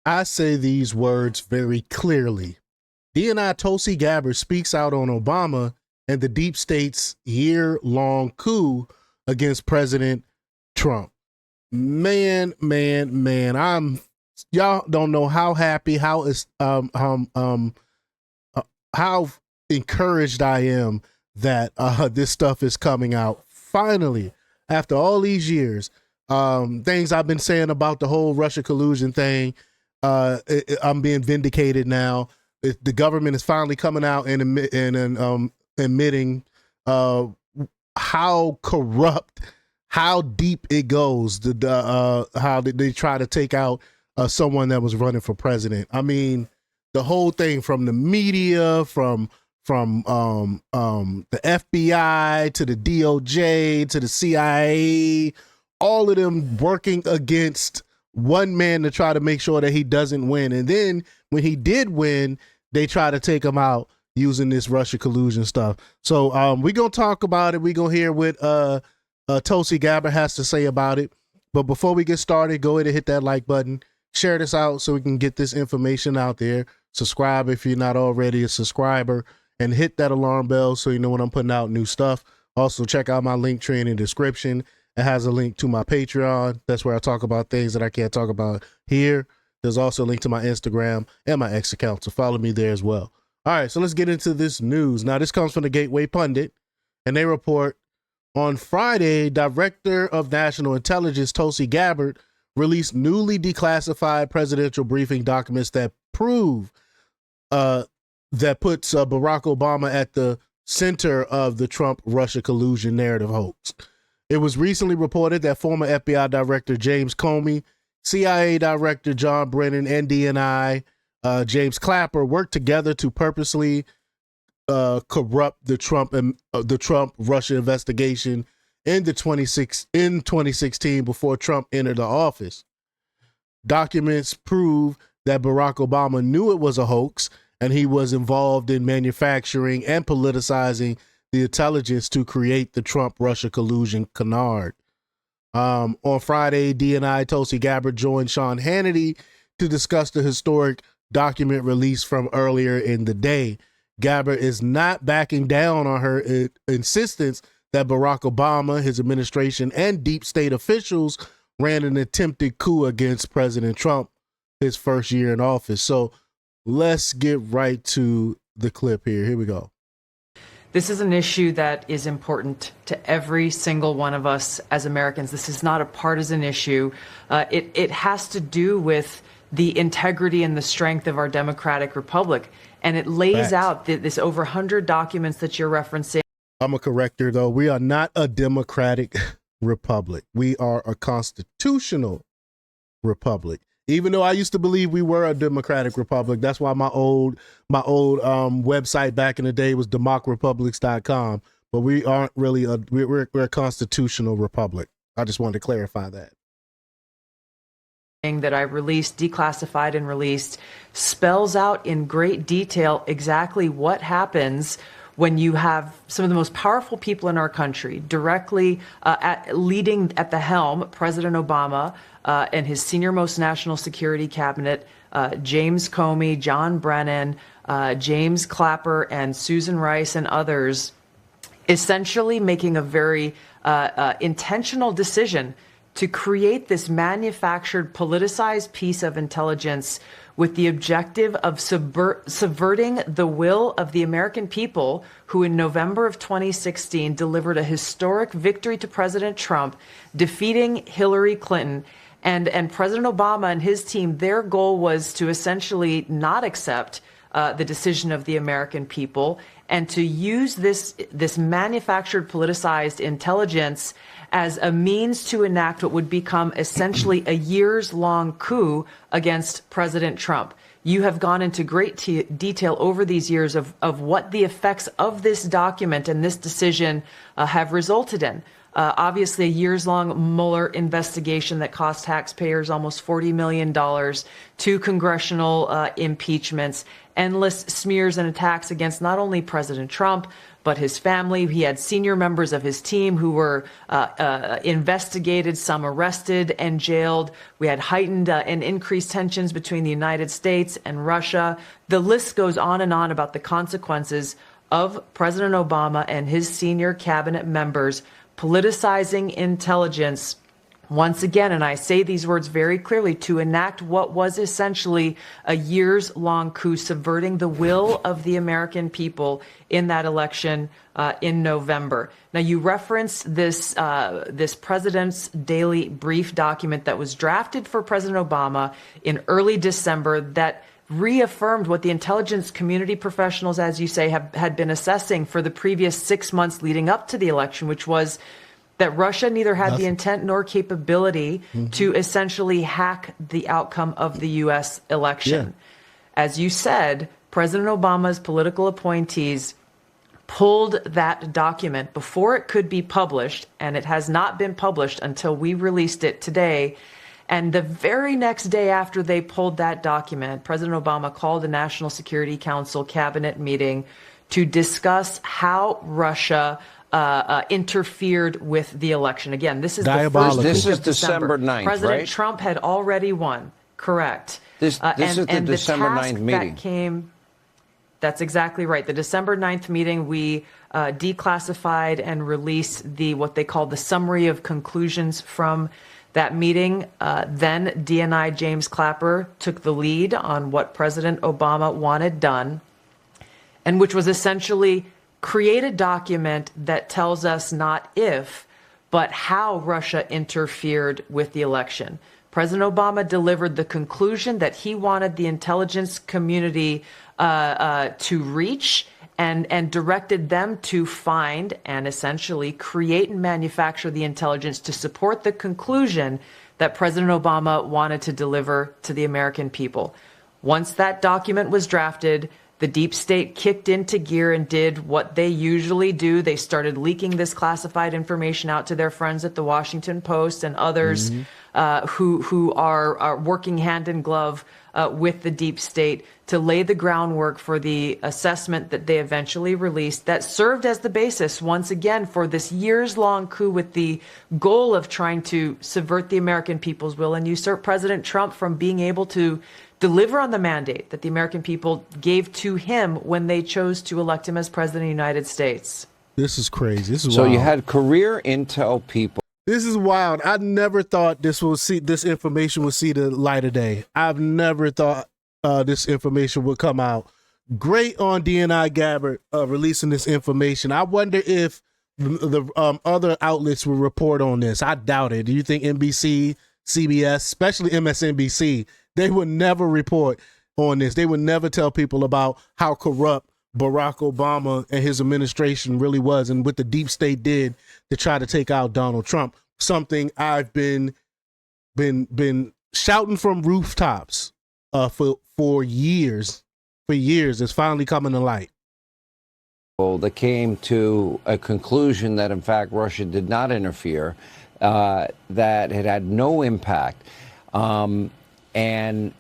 I say these words very clearly. DNI Tulsi Gabbard speaks out on Obama and the deep state's year-long coup against President Trump. Man, y'all don't know how happy, how encouraged I am that this stuff is coming out finally after all these years. Things I've been saying about the whole Russia collusion thing, I'm being vindicated now. The government is finally coming out and admitting how corrupt, how deep it goes. How they try to take out someone that was running for president. I mean, the whole thing from the media, from the FBI to the DOJ to the CIA, all of them working against one man to try to make sure that he doesn't win. And then when he did win, they try to take him out using this Russia collusion stuff. So we're going to talk about it. We're going to hear what Tulsi Gabbard has to say about it. But before we get started, go ahead and hit that like button. Share this out so we can get this information out there. Subscribe if you're not already a subscriber. And hit that alarm bell so you know when I'm putting out new stuff. Also, check out my link tree in the description. It has a link to my Patreon. That's where I talk about things that I can't talk about here. There's also a link to my Instagram and my X account, so follow me there as well. All right, so let's get into this news. Now, this comes from the Gateway Pundit, and they report on Friday, Director of National Intelligence Tulsi Gabbard released newly declassified presidential briefing documents that prove that puts Barack Obama at the center of the Trump-Russia collusion narrative hoax. It was recently reported that former FBI Director James Comey, CIA Director John Brennan, and DNI James Clapper worked together to purposely corrupt the Trump-Russia investigation in 2016 before Trump entered the office. Documents prove that Barack Obama knew it was a hoax and he was involved in manufacturing and politicizing the intelligence to create the Trump-Russia collusion canard. On Friday, DNI Tulsi Gabbard joined Sean Hannity to discuss the historic document released from earlier in the day. Gabbard is not backing down on her insistence that Barack Obama, his administration, and deep state officials ran an attempted coup against President Trump his first year in office. So let's get right to the clip here. Here we go. This is an issue that is important to every single one of us as Americans. This is not a partisan issue. It has to do with the integrity and the strength of our democratic republic. And it lays out this over 100 documents that you're referencing. I'm a corrector, though. We are not a democratic republic. We are a constitutional republic. Even though I used to believe we were a democratic republic, that's why my old website back in the day was democrepublics.com. But we aren't really we're a constitutional republic. I just wanted to clarify that. That I released, declassified and released, spells out in great detail exactly what happens when you have some of the most powerful people in our country directly leading at the helm, President Obama and his senior-most national security cabinet, James Comey, John Brennan, James Clapper, and Susan Rice and others, essentially making a very intentional decision to create this manufactured, politicized piece of intelligence with the objective of subverting the will of the American people who in November of 2016 delivered a historic victory to President Trump, defeating Hillary Clinton. And President Obama and his team, their goal was to essentially not accept the decision of the American people and to use this manufactured, politicized intelligence as a means to enact what would become essentially a years-long coup against President Trump. You have gone into great detail over these years of what the effects of this document and this decision have resulted in. Obviously, a years-long Mueller investigation that cost taxpayers almost $40 million, 2 congressional impeachments, endless smears and attacks against not only President Trump, but his family. He had senior members of his team who were investigated, some arrested and jailed. We had heightened and increased tensions between the United States and Russia. The list goes on and on about the consequences of President Obama and his senior cabinet members politicizing intelligence once again, and I say these words very clearly, to enact what was essentially a years-long coup, subverting the will of the American people in that election in November. Now, you referenced this President's Daily Brief document that was drafted for President Obama in early December that reaffirmed what the intelligence community professionals, as you say, had been assessing for the previous 6 months leading up to the election, which was that Russia neither had the intent nor capability to essentially hack the outcome of the U.S. election. Yeah. As you said, President Obama's political appointees pulled that document before it could be published, and it has not been published until we released it today. And the very next day after they pulled that document, President Obama called a National Security Council cabinet meeting to discuss how Russia interfered with the election. Again, this is the first week This is of December 9th, President right? Trump had already won. Correct. This is the December 9th meeting. That's exactly right. The December 9th meeting, we declassified and released what they call the summary of conclusions from that meeting. Then DNI James Clapper took the lead on what President Obama wanted done, and which was essentially create a document that tells us not if, but how Russia interfered with the election. President Obama delivered the conclusion that he wanted the intelligence community to reach and directed them to find and essentially create and manufacture the intelligence to support the conclusion that President Obama wanted to deliver to the American people. Once that document was drafted, the deep state kicked into gear and did what they usually do. They started leaking this classified information out to their friends at the Washington Post and others who are working hand in glove with the deep state to lay the groundwork for the assessment that they eventually released that served as the basis, once again, for this years-long coup with the goal of trying to subvert the American people's will and usurp President Trump from being able to deliver on the mandate that the American people gave to him when they chose to elect him as president of the United States. This is crazy. This is so wild. You had career intel people. This is wild. I never thought this information would see the light of day. I've never thought this information would come out. Great on DNI Gabbard releasing this information. I wonder if the other outlets will report on this. I doubt it. Do you think NBC, CBS, especially MSNBC, they would never report on this? They would never tell people about how corrupt Barack Obama and his administration really was and what the deep state did to try to take out Donald Trump. Something I've been shouting from rooftops for years. For years, it's finally coming to light. That came to a conclusion that, in fact, Russia did not interfere, that it had no impact. And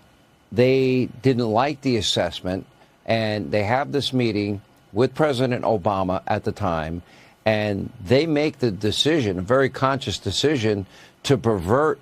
they didn't like the assessment, and they have this meeting with President Obama at the time, and they make the decision, a very conscious decision, to pervert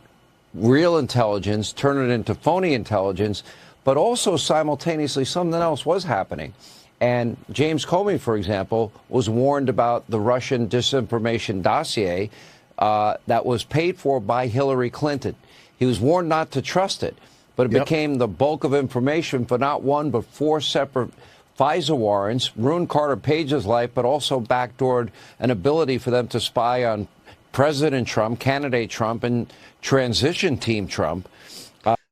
real intelligence, turn it into phony intelligence, but also simultaneously something else was happening. And James Comey, for example, was warned about the Russian disinformation dossier that was paid for by Hillary Clinton. He was warned not to trust it, but it became the bulk of information for not one but four separate FISA warrants, ruined Carter Page's life, but also backdoored an ability for them to spy on President Trump, candidate Trump, and transition team Trump.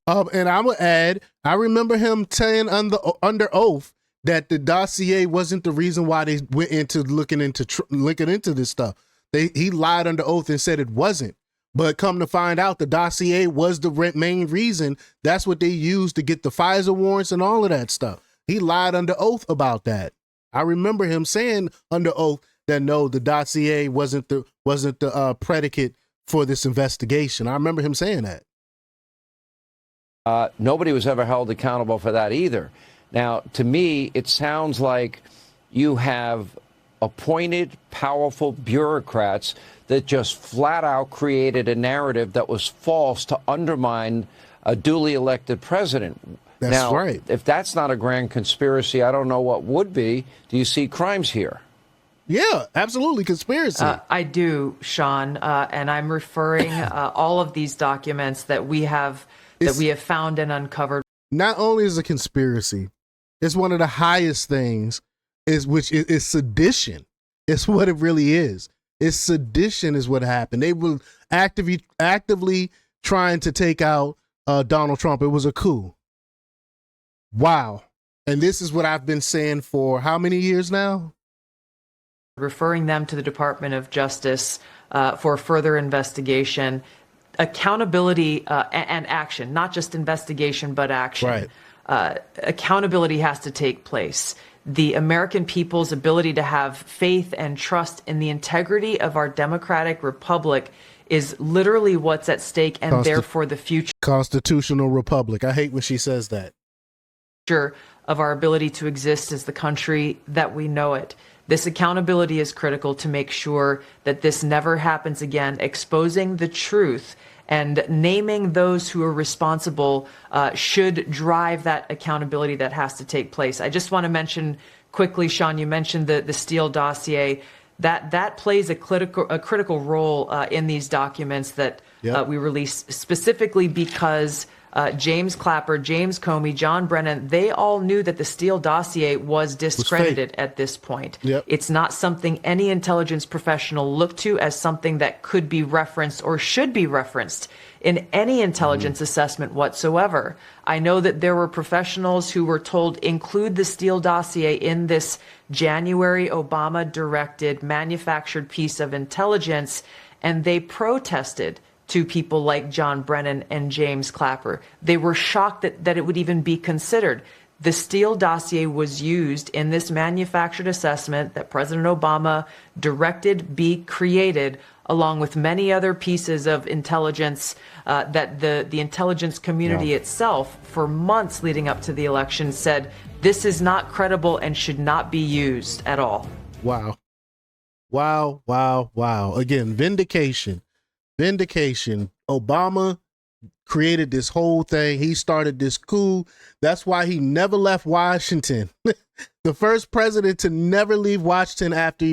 And I would add, I remember him saying under oath that the dossier wasn't the reason why they went into looking into this stuff. He lied under oath and said it wasn't. But come to find out, the dossier was the main reason. That's what they used to get the FISA warrants and all of that stuff. He lied under oath about that. I remember him saying under oath that no, the dossier wasn't the predicate for this investigation. I remember him saying that. Nobody was ever held accountable for that either. Now, to me, it sounds like you have appointed, powerful bureaucrats that just flat out created a narrative that was false to undermine a duly elected president. That's now, right. If that's not a grand conspiracy, I don't know what would be. Do you see crimes here? Yeah, absolutely. Conspiracy. I do, Sean, and I'm referring all of these documents that we have found and uncovered. Not only is it a conspiracy, it's one of the highest things which is sedition. It's what it really is. It's sedition is what happened. They were actively trying to take out Donald Trump. It was a coup. Wow. And this is what I've been saying for how many years now? Referring them to the Department of Justice for further investigation, accountability and action, not just investigation, but action. Right. Accountability has to take place. The American people's ability to have faith and trust in the integrity of our democratic republic is literally what's at stake, and therefore the future. Constitutional republic. I hate when she says that. Of our ability to exist as the country that we know it. This accountability is critical to make sure that this never happens again. Exposing the truth and naming those who are responsible should drive that accountability that has to take place. I just want to mention quickly, Sean, you mentioned the Steele dossier. That plays a critical role in these documents that we released, specifically because James Clapper, James Comey, John Brennan, they all knew that the Steele dossier was discredited at this point. It's not something any intelligence professional looked to as something that could be referenced or should be referenced in any intelligence assessment whatsoever. I know that there were professionals who were told include the Steele dossier in this January Obama-directed manufactured piece of intelligence, and they protested to people like John Brennan and James Clapper. They were shocked that it would even be considered. The Steele dossier was used in this manufactured assessment that President Obama directed be created, along with many other pieces of intelligence that the intelligence community itself, for months leading up to the election, said this is not credible and should not be used at all. Wow. Wow, wow, wow. Again, vindication. Obama created this whole thing. He started this coup. That's why he never left Washington. The first president to never leave Washington after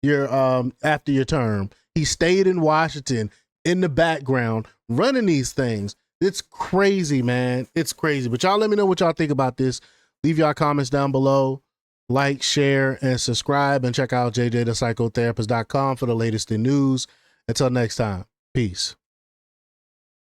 your term. He stayed in Washington in the background running these things. It's crazy, man. It's crazy. But y'all let me know what y'all think about this. Leave y'all comments down below. Like, share, and subscribe, and check out jjthepsychotherapist.com for the latest in news. Until next time, peace.